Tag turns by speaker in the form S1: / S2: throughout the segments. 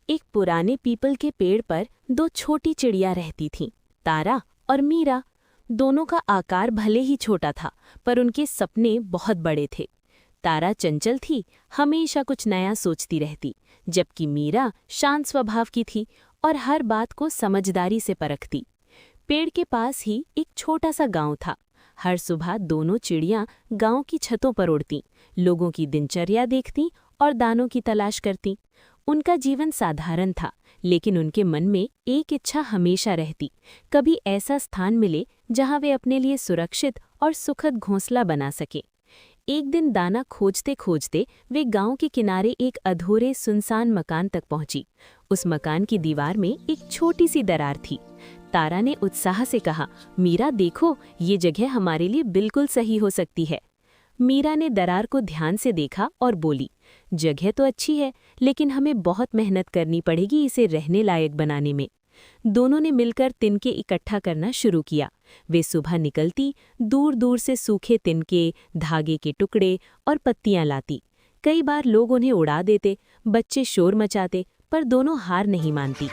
S1: एक पुराने पीपल के पेड़ पर दो छोटी चिड़िया रहती थीं, तारा और मीरा। दोनों का आकार भले ही छोटा था, पर उनके सपने बहुत बड़े थे। तारा चंचल थी, हमेशा कुछ नया सोचती रहती, जबकि मीरा शांत स्वभाव की थी और हर बात को समझदारी से परखती। पेड़ के पास ही एक छोटा सा गांव था। हर सुबह दोनों चिड़ियां गांव की छतों पर उड़तीं, लोगों की दिनचर्या देखतीं और दानों की तलाश करतीं। उनका जीवन साधारण था, लेकिन उनके मन में एक इच्छा हमेशा रहती, कभी ऐसा स्थान मिले जहां वे अपने लिए सुरक्षित और सुखद घोंसला बना सकें। एक दिन दाना खोजते खोजते वे गांव के किनारे एक अधूरे सुनसान मकान तक पहुंची। उस मकान की दीवार में एक छोटी सी दरार थी। तारा ने उत्साह से कहा, मीरा देखो, ये जगह हमारे लिए बिल्कुल सही हो सकती है। मीरा ने दरार को ध्यान से देखा और बोली, जगह तो अच्छी है, लेकिन हमें बहुत मेहनत करनी पड़ेगी इसे रहने लायक बनाने में। दोनों ने मिलकर तिनके इकट्ठा करना शुरू किया। वे सुबह निकलती, दूर दूर से सूखे तिनके, धागे के टुकड़े और पत्तियां लाती। कई बार लोग उन्हें उड़ा देते, बच्चे शोर मचाते, पर दोनों हार नहीं मानती।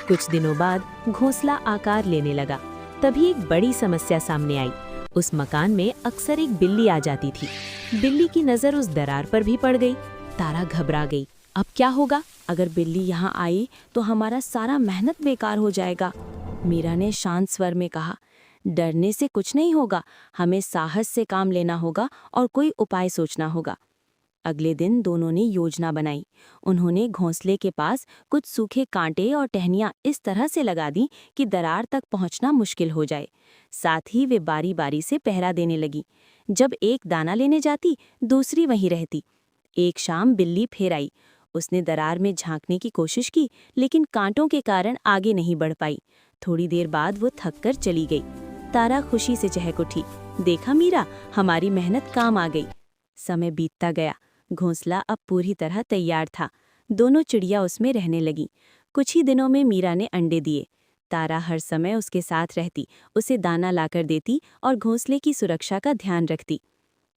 S1: कुछ दिनों बाद घोंसला आकार लेने लगा। तभी एक बड़ी समस्या सामने आई। उस मकान में अक्सर एक बिल्ली आ जाती थी। बिल्ली की नज़र उस दरार पर भी पड़ गई। तारा घबरा गई। अब क्या होगा?
S2: अगर बिल्ली यहाँ आई तो हमारा सारा मेहनत बेकार हो जाएगा। मीरा ने शांत स्वर में कहा, डरने से कुछ नहीं होगा, हमें साहस से काम लेना होगा और कोई उपाय सोचना होगा। अगले दिन दोनों ने योजना बनाई। उन्होंने घोंसले के पास कुछ सूखे कांटे और टहनियाँ इस तरह से लगा दी कि दरार तक पहुँचना मुश्किल हो जाए। साथ ही वे बारी बारी से पहरा देने लगी। जब एक दाना लेने जाती, दूसरी वहीं रहती। एक शाम बिल्ली फिर आई। उसने दरार में झांकने की कोशिश की, लेकिन कांटों के कारण आगे नहीं बढ़ पाई। थोड़ी देर बाद वो थककर चली गई। तारा खुशी से चहक उठी, देखा मीरा, हमारी मेहनत काम आ गई। समय बीतता गया। घोंसला अब पूरी तरह तैयार था। दोनों चिड़िया उसमें रहने लगी। कुछ ही दिनों में मीरा ने अंडे दिए। तारा हर समय उसके साथ रहती, उसे दाना लाकर देती और घोंसले की सुरक्षा का ध्यान रखती।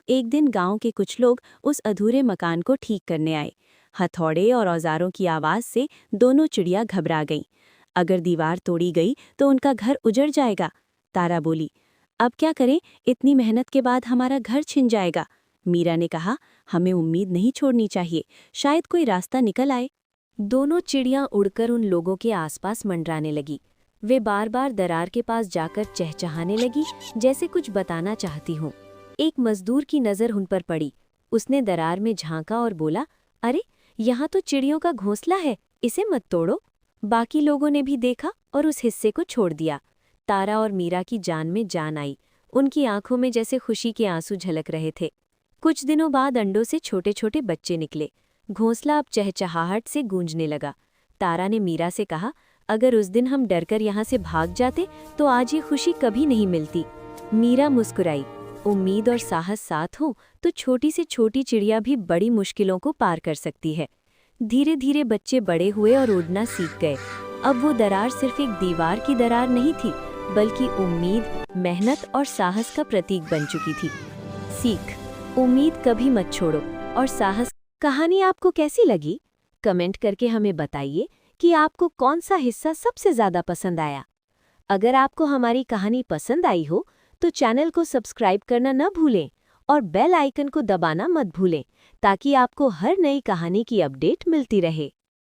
S2: एक दिन गांव के कुछ लोग उस अधूरे मकान को ठीक करने आए। हथौड़े और औजारों की आवाज़ से दोनों चिड़िया घबरा गईं। अगर दीवार तोड़ी गई तो उनका घर उजड़ जाएगा। तारा बोली, अब क्या करें, इतनी मेहनत के बाद हमारा घर छिन जाएगा। मीरा ने कहा, हमें उम्मीद नहीं छोड़नी चाहिए, शायद कोई रास्ता निकल आए।
S1: दोनों चिड़ियां उड़कर उन लोगों के आसपास मंडराने लगी। वे बार बार दरार के पास जाकर चहचहाने लगी, जैसे कुछ बताना चाहती हों। एक मजदूर की नज़र उन पर पड़ी। उसने दरार में झांका और बोला, अरे, यहाँ तो चिड़ियों का घोंसला है, इसे मत तोड़ो। बाकी लोगों ने भी देखा और उस हिस्से को छोड़ दिया। तारा और मीरा की जान में जान आई। उनकी आंखों में जैसे खुशी के आंसू झलक रहे थे। कुछ दिनों बाद अंडों से छोटे छोटे बच्चे निकले। घोंसला अब चहचहाहट से गूंजने लगा। तारा ने मीरा से कहा, अगर उस दिन हम डरकर यहाँ से भाग जाते तो आज ये खुशी कभी नहीं मिलती। मीरा मुस्कुराई। उम्मीद और साहस साथ हो तो छोटी से छोटी चिड़िया भी बड़ी मुश्किलों को पार कर सकती है। धीरे धीरे बच्चे बड़े हुए और उड़ना सीख गए। अब वो दरार सिर्फ एक दीवार की दरार नहीं थी, बल्कि उम्मीद, मेहनत और साहस का प्रतीक बन चुकी थी। सीख, उम्मीद कभी मत छोड़ो और साहस। कहानी आपको कैसी लगी? कमेंट करके हमें बताइए कि आपको कौन सा हिस्सा सबसे ज़्यादा पसंद आया। अगर आपको हमारी कहानी पसंद आई हो तो चैनल को सब्सक्राइब करना न भूलें और बेल आइकन को दबाना मत भूलें, ताकि आपको हर नई कहानी की अपडेट मिलती रहे।